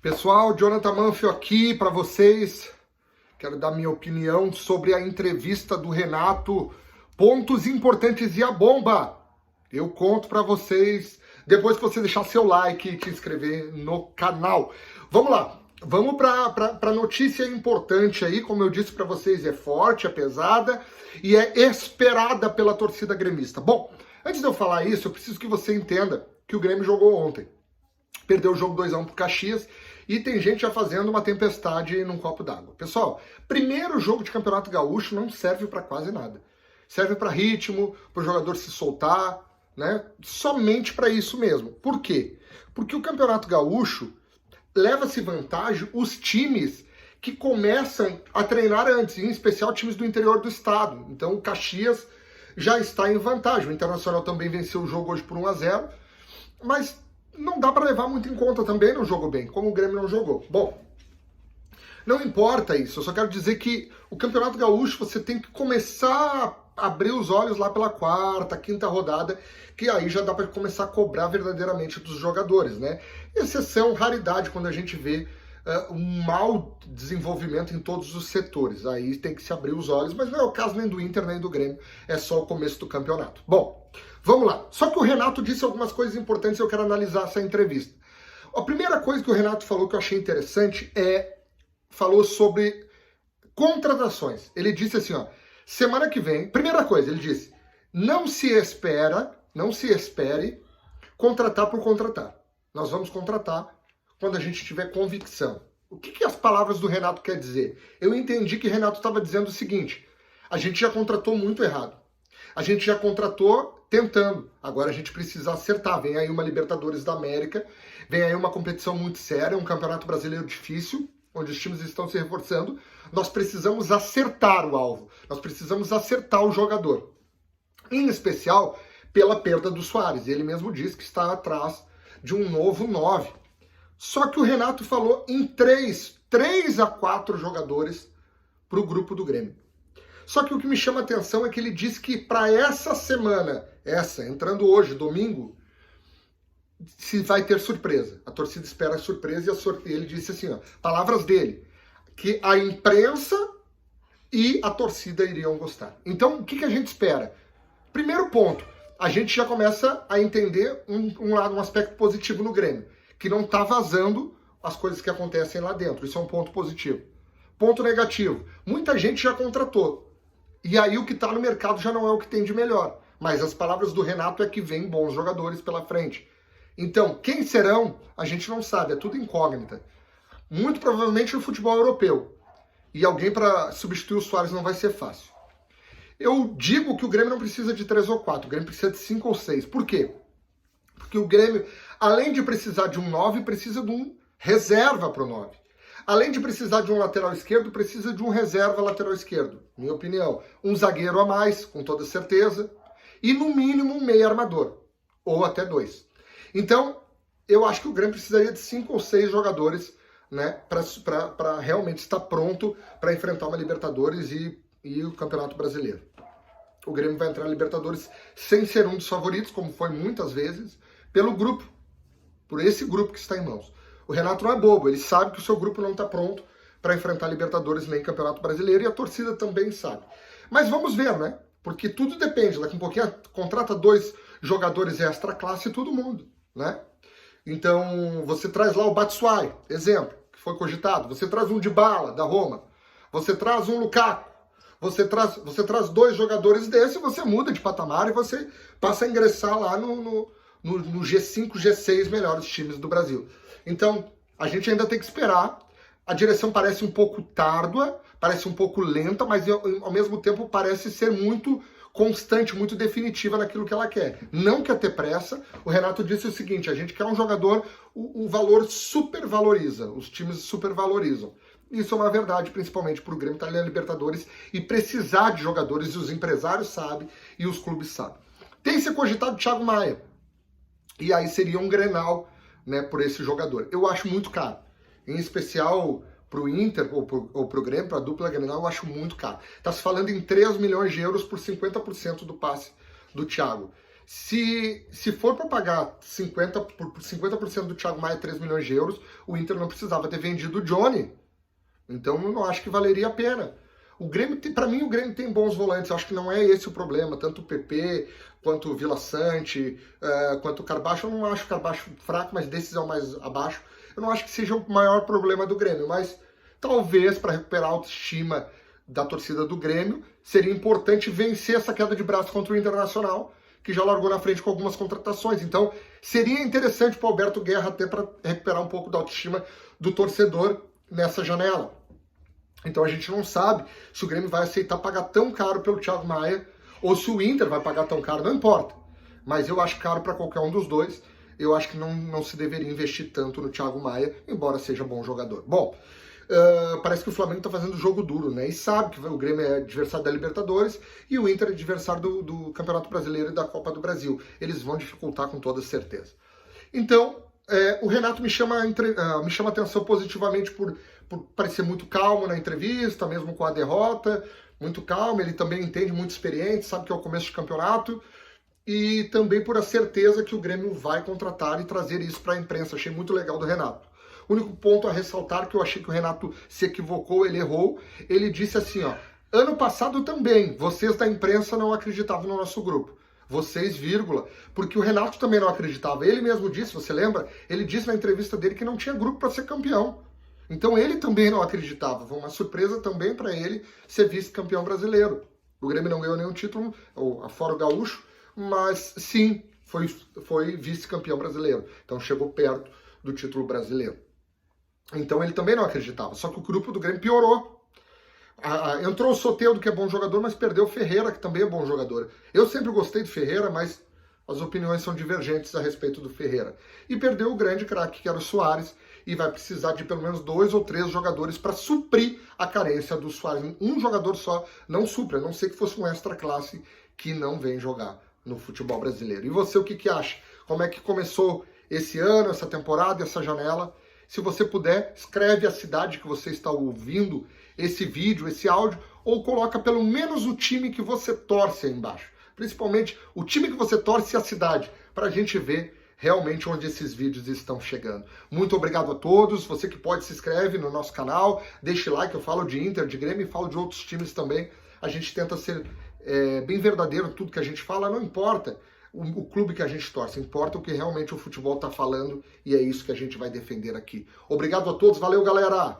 Pessoal, Jonathan Manfio aqui para vocês. Quero dar minha opinião sobre a entrevista do Renato. Pontos importantes e a bomba. Eu conto para vocês depois que você deixar seu like e te inscrever no canal. Vamos lá. Vamos para notícia importante aí. Como eu disse para vocês, é forte, é pesada e é esperada pela torcida gremista. Bom, antes de eu falar isso, eu preciso que você entenda que o Grêmio jogou ontem. Perdeu o jogo 2-1 pro Caxias e tem gente já fazendo uma tempestade num copo d'água. Pessoal, primeiro jogo de Campeonato Gaúcho não serve para quase nada. Serve para ritmo, para o jogador se soltar, né? Somente para isso mesmo. Por quê? Porque o Campeonato Gaúcho leva-se vantagem os times que começam a treinar antes, em especial times do interior do estado. Então o Caxias já está em vantagem. O Internacional também venceu o jogo hoje por 1-0, mas não dá para levar muito em conta também, não jogou bem, como o Grêmio não jogou. Bom, não importa isso, eu só quero dizer que o Campeonato Gaúcho você tem que começar a abrir os olhos lá pela quarta, quinta rodada, que aí já dá para começar a cobrar verdadeiramente dos jogadores, né? Exceção, raridade, quando a gente vê um mau desenvolvimento em todos os setores. Aí tem que se abrir os olhos, mas não é o caso nem do Inter, nem do Grêmio, é só o começo do campeonato. Bom, vamos lá. Só que o Renato disse algumas coisas importantes e eu quero analisar essa entrevista. A primeira coisa que o Renato falou que eu achei interessante falou sobre contratações. Ele disse assim, ó, semana que vem, primeira coisa, ele disse, não se espere contratar por contratar. Nós vamos contratar quando a gente tiver convicção. O que as palavras do Renato quer dizer? Eu entendi que o Renato estava dizendo o seguinte, a gente já contratou muito errado. A gente já contratou tentando. Agora a gente precisa acertar. Vem aí uma Libertadores da América, vem aí uma competição muito séria, um campeonato brasileiro difícil, onde os times estão se reforçando. Nós precisamos acertar o alvo. Nós precisamos acertar o jogador. Em especial, pela perda do Soares. Ele mesmo disse que está atrás de um novo 9. Só que o Renato falou em 3 a 4 jogadores para o grupo do Grêmio. Só que o que me chama a atenção é que ele disse que para essa semana, entrando hoje, domingo, se vai ter surpresa. A torcida espera a surpresa e ele disse assim, ó, palavras dele, que a imprensa e a torcida iriam gostar. Então, o que a gente espera? Primeiro ponto, a gente já começa a entender um aspecto positivo no Grêmio, que não está vazando as coisas que acontecem lá dentro. Isso é um ponto positivo. Ponto negativo, muita gente já contratou. E aí o que está no mercado já não é o que tem de melhor. Mas as palavras do Renato é que vem bons jogadores pela frente. Então, quem serão, a gente não sabe, é tudo incógnita. Muito provavelmente o futebol europeu. E alguém para substituir o Soares não vai ser fácil. Eu digo que o Grêmio não precisa de 3 ou 4, o Grêmio precisa de 5 ou 6. Por quê? Porque o Grêmio, além de precisar de um 9, precisa de um reserva para o 9. Além de precisar de um lateral esquerdo, precisa de um reserva lateral esquerdo. Minha opinião, um zagueiro a mais, com toda certeza. E no mínimo um meio armador. Ou até 2. Então, eu acho que o Grêmio precisaria de 5 ou 6 jogadores, né, para realmente estar pronto para enfrentar uma Libertadores e o Campeonato Brasileiro. O Grêmio vai entrar na Libertadores sem ser um dos favoritos, como foi muitas vezes, pelo grupo, por esse grupo que está em mãos. O Renato não é bobo, ele sabe que o seu grupo não está pronto para enfrentar Libertadores nem Campeonato Brasileiro e a torcida também sabe. Mas vamos ver, né? Porque tudo depende, daqui a um pouquinho contrata 2 jogadores extra classe e todo mundo, né? Então, você traz lá o Batshuayi, exemplo, que foi cogitado. Você traz um Dybala, da Roma. Você traz um Lukaku. Você traz 2 jogadores desses, você muda de patamar e você passa a ingressar lá no G5, G6 melhores times do Brasil. Então, a gente ainda tem que esperar. A direção parece um pouco tárdua, parece um pouco lenta, mas ao mesmo tempo parece ser muito constante, muito definitiva naquilo que ela quer. Não quer ter pressa. O Renato disse o seguinte, a gente quer um jogador, o valor supervaloriza, os times supervalorizam. Isso é uma verdade, principalmente para o Grêmio estar na Libertadores e precisar de jogadores, e os empresários sabem, e os clubes sabem. Tem se cogitado o Thiago Maia. E aí seria um Grenal, né, por esse jogador. Eu acho muito caro. Em especial para o Inter ou para o Grêmio, para a dupla Grenal, eu acho muito caro. Está se falando em 3 milhões de euros por 50% do passe do Thiago. Se for para pagar 50% do Thiago Maia 3 milhões de euros, o Inter não precisava ter vendido o Johnny. Então eu não acho que valeria a pena. O Grêmio, para mim, o Grêmio tem bons volantes. Eu acho que não é esse o problema. Tanto o PP, quanto o Vila Sante, quanto o Carbacho. Eu não acho o Carbacho fraco, mas desses é o mais abaixo. Eu não acho que seja o maior problema do Grêmio, mas talvez para recuperar a autoestima da torcida do Grêmio, seria importante vencer essa queda de braço contra o Internacional, que já largou na frente com algumas contratações. Então, seria interessante para o Alberto Guerra até para recuperar um pouco da autoestima do torcedor nessa janela. Então a gente não sabe se o Grêmio vai aceitar pagar tão caro pelo Thiago Maia ou se o Inter vai pagar tão caro, não importa. Mas eu acho caro para qualquer um dos dois. Eu acho que não se deveria investir tanto no Thiago Maia, embora seja bom jogador. Bom, parece que o Flamengo está fazendo jogo duro, né? E sabe que o Grêmio é adversário da Libertadores e o Inter é adversário do Campeonato Brasileiro e da Copa do Brasil. Eles vão dificultar com toda certeza. Então, o Renato me chama a atenção positivamente por parecer muito calmo na entrevista, mesmo com a derrota, muito calmo, ele também entende, muito experiente, sabe que é o começo de campeonato, e também por a certeza que o Grêmio vai contratar e trazer isso para a imprensa. Achei muito legal do Renato. O único ponto a ressaltar que eu achei que o Renato se equivocou, ele errou, ele disse assim, ó, ano passado também, vocês da imprensa não acreditavam no nosso grupo. Vocês, vírgula, porque o Renato também não acreditava. Ele mesmo disse, você lembra? Ele disse na entrevista dele que não tinha grupo para ser campeão. Então ele também não acreditava. Foi uma surpresa também para ele ser vice-campeão brasileiro. O Grêmio não ganhou nenhum título, fora o Gaúcho, mas sim, foi vice-campeão brasileiro. Então chegou perto do título brasileiro. Então ele também não acreditava. Só que o grupo do Grêmio piorou. Entrou o Soteldo, que é bom jogador, mas perdeu o Ferreira, que também é bom jogador. Eu sempre gostei do Ferreira, mas as opiniões são divergentes a respeito do Ferreira. E perdeu o grande craque, que era o Soares, e vai precisar de pelo menos 2 ou 3 jogadores para suprir a carência do Soares. Um jogador só não supre, a não ser que fosse um extra classe que não vem jogar no futebol brasileiro. E você, o que acha? Como é que começou esse ano, essa temporada, essa janela? Se você puder, escreve a cidade que você está ouvindo esse vídeo, esse áudio, ou coloca pelo menos o time que você torce aí embaixo. Principalmente o time que você torce e a cidade, para a gente ver realmente onde esses vídeos estão chegando. Muito obrigado a todos. Você que pode, se inscreve no nosso canal, deixe like, eu falo de Inter, de Grêmio e falo de outros times também. A gente tenta ser bem verdadeiro, tudo que a gente fala, não importa o clube que a gente torce, importa o que realmente o futebol está falando e é isso que a gente vai defender aqui. Obrigado a todos, valeu galera!